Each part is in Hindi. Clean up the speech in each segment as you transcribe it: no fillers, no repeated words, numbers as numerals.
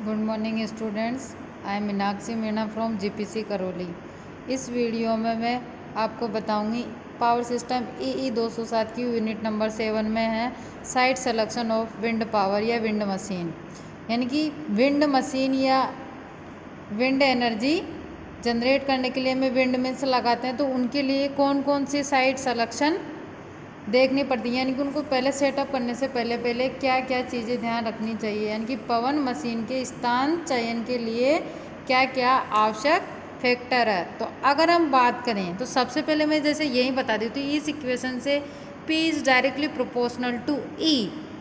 Good morning students. I am Meenakshi Meena from GPC Karauli. इस वीडियो में मैं आपको बताऊंगी पावर सिस्टम ई 207 की यूनिट नंबर 7 में है site selection of wind power या विंड मशीन, यानी कि विंड मशीन या विंड एनर्जी जनरेट करने के लिए हमें विंड मिल्स लगाते हैं, तो उनके लिए कौन कौन सी साइट सिलेक्शन देखनी पड़ती है, यानी कि उनको पहले सेटअप करने से पहले क्या क्या चीज़ें ध्यान रखनी चाहिए, यानी कि पवन मशीन के स्थान चयन के लिए क्या क्या आवश्यक फैक्टर है। तो अगर हम बात करें तो सबसे पहले मैं जैसे यही बता देती हूँ, इस इक्वेशन से P is directly proportional to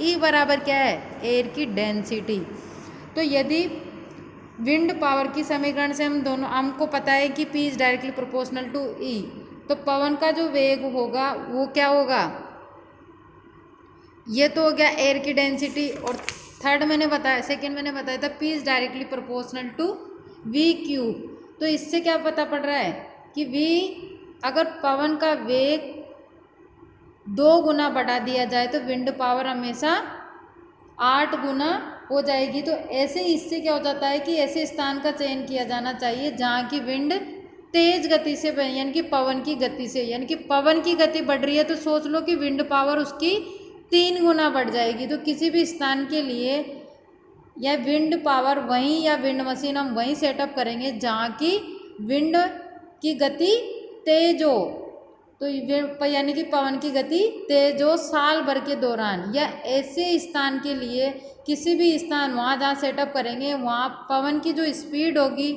E बराबर क्या है, एयर की डेंसिटी। तो यदि विंड पावर की समीकरण से हमको पता है कि P is directly proportional to E, तो पवन का जो वेग होगा वो क्या होगा, ये तो हो गया एयर की डेंसिटी। और सेकंड मैंने बताया था P is directly proportional to V cube. तो इससे क्या पता पड़ रहा है कि V, अगर पवन का वेग 2 गुना बढ़ा दिया जाए तो विंड पावर हमेशा 8 गुना हो जाएगी। तो ऐसे इससे क्या हो जाता है कि ऐसे स्थान का चयन किया जाना चाहिए जहाँ की विंड तेज गति से यानी कि पवन की गति से, यानी कि पवन की गति बढ़ रही है तो सोच लो कि विंड पावर उसकी 3 गुना बढ़ जाएगी। तो किसी भी स्थान के लिए या विंड पावर वहीं या विंड मशीन हम वहीं सेटअप करेंगे जहाँ की विंड की गति तेज हो, तो यानी कि पवन की गति तेज हो साल भर के दौरान, या ऐसे स्थान के लिए किसी भी स्थान वहाँ जहाँ सेटअप करेंगे वहाँ पवन की जो स्पीड होगी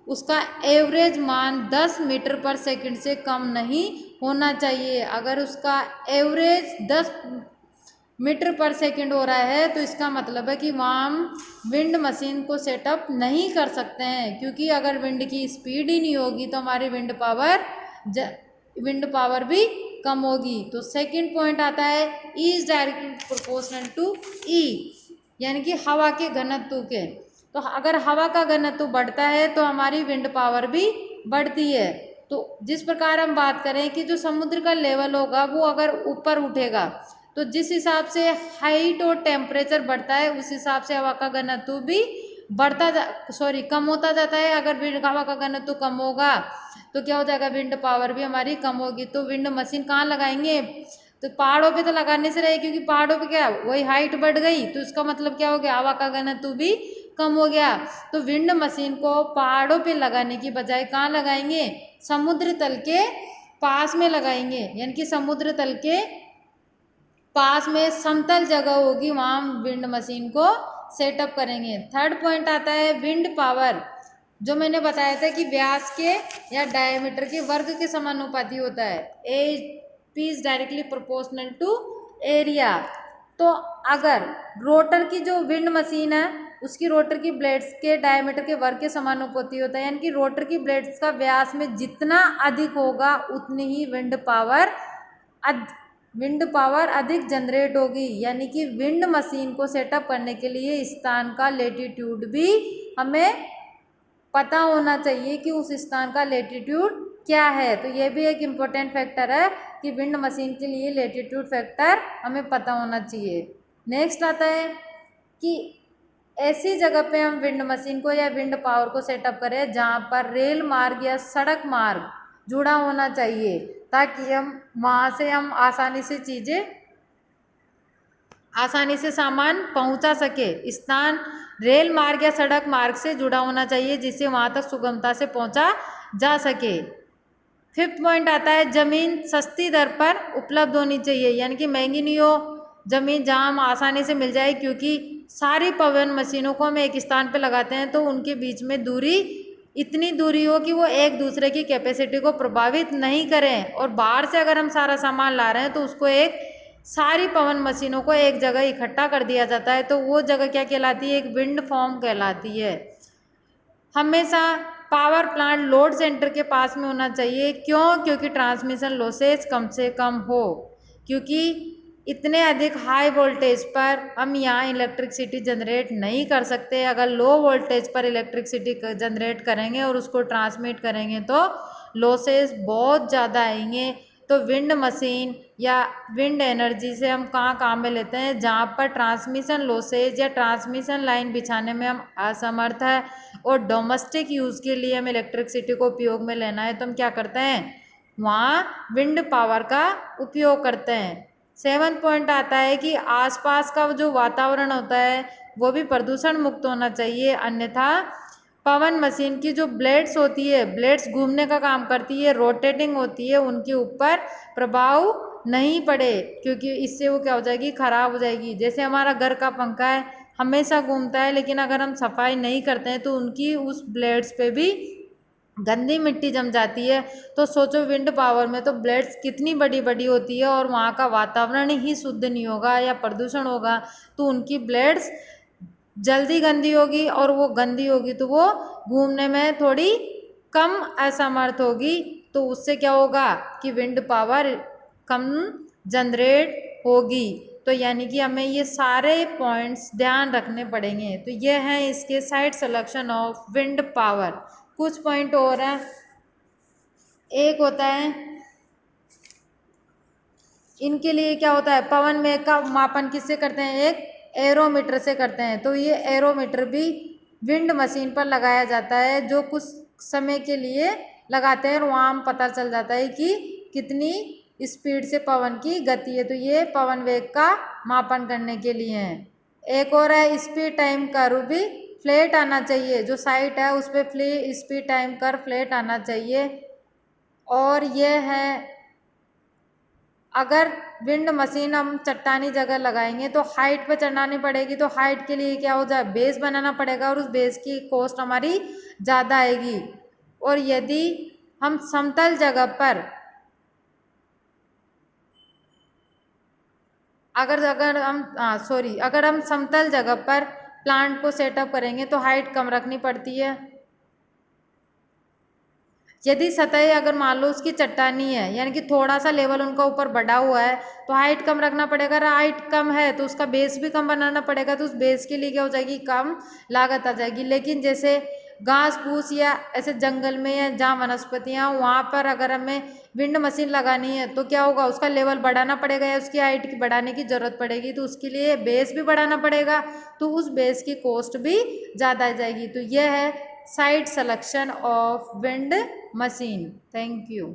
उसका एवरेज मान 10 मीटर पर सेकंड से कम नहीं होना चाहिए। अगर उसका एवरेज 10 मीटर पर सेकंड हो रहा है तो इसका मतलब है कि वहाँ हम विंड मशीन को सेटअप नहीं कर सकते हैं, क्योंकि अगर विंड की स्पीड ही नहीं होगी तो हमारी विंड पावर भी कम होगी। तो सेकंड पॉइंट आता है E is directly proportional to E, यानी कि हवा के घनत्व के। तो अगर हवा का घनत्व बढ़ता है तो हमारी विंड पावर भी बढ़ती है। तो जिस प्रकार हम बात करें कि जो समुद्र का लेवल होगा वो अगर ऊपर उठेगा तो जिस हिसाब से हाइट और टेम्परेचर बढ़ता है उस हिसाब से हवा का घनत्व भी कम होता जाता है। अगर हवा का घनत्व कम होगा तो क्या हो जाएगा, विंड पावर भी हमारी कम होगी। तो विंड मशीन कहाँ लगाएंगे, तो पहाड़ों पे तो लगाने से रहे, क्योंकि पहाड़ों पे क्या वही हाइट बढ़ गई तो इसका मतलब क्या हो गया, हवा का घनत्व भी कम हो गया। तो विंड मशीन को पहाड़ों पे लगाने की बजाय कहाँ लगाएंगे, समुद्र तल के पास में लगाएंगे, यानी कि समुद्र तल के पास में समतल जगह होगी वहाँ हम विंड मशीन को सेटअप करेंगे। थर्ड पॉइंट आता है विंड पावर, जो मैंने बताया था कि व्यास के या डायमीटर के वर्ग के समानुपाती होता है। P is directly proportional to area. तो अगर रोटर की जो विंड मशीन है उसकी रोटर की ब्लेड्स के डायमीटर के वर्ग के समानुपाती होता है, यानी कि रोटर की ब्लेड्स का व्यास में जितना अधिक होगा उतनी ही विंड पावर अधिक जनरेट होगी। यानी कि विंड मशीन को सेटअप करने के लिए स्थान का लेटीट्यूड भी हमें पता होना चाहिए कि उस स्थान का लेटीट्यूड क्या है। तो ये भी एक इम्पोर्टेंट फैक्टर है कि विंड मशीन के लिए लेटीट्यूड फैक्टर हमें पता होना चाहिए। नेक्स्ट आता है कि ऐसी जगह पे हम विंड मशीन को या विंड पावर को सेटअप करें जहाँ पर रेल मार्ग या सड़क मार्ग जुड़ा होना चाहिए, ताकि वहाँ से हम आसानी से सामान पहुंचा सके। स्थान रेल मार्ग या सड़क मार्ग से जुड़ा होना चाहिए जिससे वहाँ तक सुगमता से पहुंचा जा सके। फिफ्थ पॉइंट आता है जमीन सस्ती दर पर उपलब्ध होनी चाहिए, यानी कि महंगी नहीं हो जमीन, जहाँ हम आसानी से मिल जाए, क्योंकि सारी पवन मशीनों को हम एक स्थान पर लगाते हैं तो उनके बीच में इतनी दूरी हो कि वो एक दूसरे की कैपेसिटी को प्रभावित नहीं करें। और बाहर से अगर हम सारा सामान ला रहे हैं तो उसको सारी पवन मशीनों को एक जगह इकट्ठा कर दिया जाता है, तो वो जगह क्या कहलाती है, एक विंड फार्म कहलाती है। हमेशा पावर प्लांट लोड सेंटर के पास में होना चाहिए। क्योंकि ट्रांसमिशन लॉसेज कम से कम हो, क्योंकि इतने अधिक हाई वोल्टेज पर हम यहाँ इलेक्ट्रिसिटी जनरेट नहीं कर सकते। अगर लो वोल्टेज पर इलेक्ट्रिसिटी जनरेट करेंगे और उसको ट्रांसमिट करेंगे तो लॉसेज बहुत ज़्यादा आएंगे। तो विंड मशीन या विंड एनर्जी से हम कहाँ काम में लेते हैं, जहाँ पर ट्रांसमिशन लॉसेज या ट्रांसमिशन लाइन बिछाने में हम असमर्थ है और डोमेस्टिक यूज़ के लिए हम इलेक्ट्रिसिटी को उपयोग में लेना है तो हम क्या करते हैं, वहाँ विंड पावर का उपयोग करते हैं। 7th पॉइंट आता है कि आसपास का जो वातावरण होता है वो भी प्रदूषण मुक्त होना चाहिए, अन्यथा पवन मशीन की जो ब्लेड्स होती है, ब्लेड्स घूमने का काम करती है, रोटेटिंग होती है, उनके ऊपर प्रभाव नहीं पड़े, क्योंकि इससे वो क्या हो जाएगी, खराब हो जाएगी। जैसे हमारा घर का पंखा है, हमेशा घूमता है, लेकिन अगर हम सफाई नहीं करते हैं तो उनकी उस ब्लेड्स पे भी गंदी मिट्टी जम जाती है। तो सोचो विंड पावर में तो ब्लेड्स कितनी बड़ी बड़ी होती है और वहाँ का वातावरण ही शुद्ध नहीं होगा या प्रदूषण होगा तो उनकी ब्लेड्स जल्दी गंदी होगी, और वो गंदी होगी तो वो घूमने में थोड़ी कम असमर्थ होगी, तो उससे क्या होगा कि विंड पावर कम जनरेट होगी। तो यानी कि हमें ये सारे पॉइंट्स ध्यान रखने पड़ेंगे। तो ये हैं इसके side selection of wind power. कुछ पॉइंट और हैं, एक होता है इनके लिए क्या होता है, पवन वेग का मापन किससे करते हैं, एक एरोमीटर से करते हैं। तो ये एरोमीटर भी विंड मशीन पर लगाया जाता है, जो कुछ समय के लिए लगाते हैं और वहाँ हम पता चल जाता है कि कितनी स्पीड से पवन की गति है। तो ये पवन वेग का मापन करने के लिए है। एक और है स्पीड टाइम कर्व भी फ्लैट आना चाहिए, जो साइट है उस पर स्पीड टाइम कर्व फ्लैट आना चाहिए। और ये है अगर विंड मशीन हम चट्टानी जगह लगाएंगे तो हाइट पे चढ़ानी पड़ेगी, तो हाइट के लिए क्या हो जाए, बेस बनाना पड़ेगा और उस बेस की कॉस्ट हमारी ज़्यादा आएगी। और यदि हम समतल जगह पर अगर हम समतल जगह पर प्लांट को सेटअप करेंगे तो हाइट कम रखनी पड़ती है। यदि सतह अगर मान लो उसकी चट्टानी है, यानी कि थोड़ा सा लेवल उनका ऊपर बढ़ा हुआ है, तो हाइट कम रखना पड़ेगा। अगर हाइट कम है तो उसका बेस भी कम बनाना पड़ेगा, तो उस बेस के लिए क्या हो जाएगी, कम लागत आ जाएगी। लेकिन जैसे घास फूस या ऐसे जंगल में या जहाँ वनस्पतियाँ, वहाँ पर अगर हमें विंड मशीन लगानी है तो क्या होगा, उसका लेवल बढ़ाना पड़ेगा या उसकी हाइट बढ़ाने की ज़रूरत पड़ेगी, तो उसके लिए बेस भी बढ़ाना पड़ेगा, तो उस बेस की कॉस्ट भी ज़्यादा आ जाएगी। तो यह है site selection of wind machine. Thank you.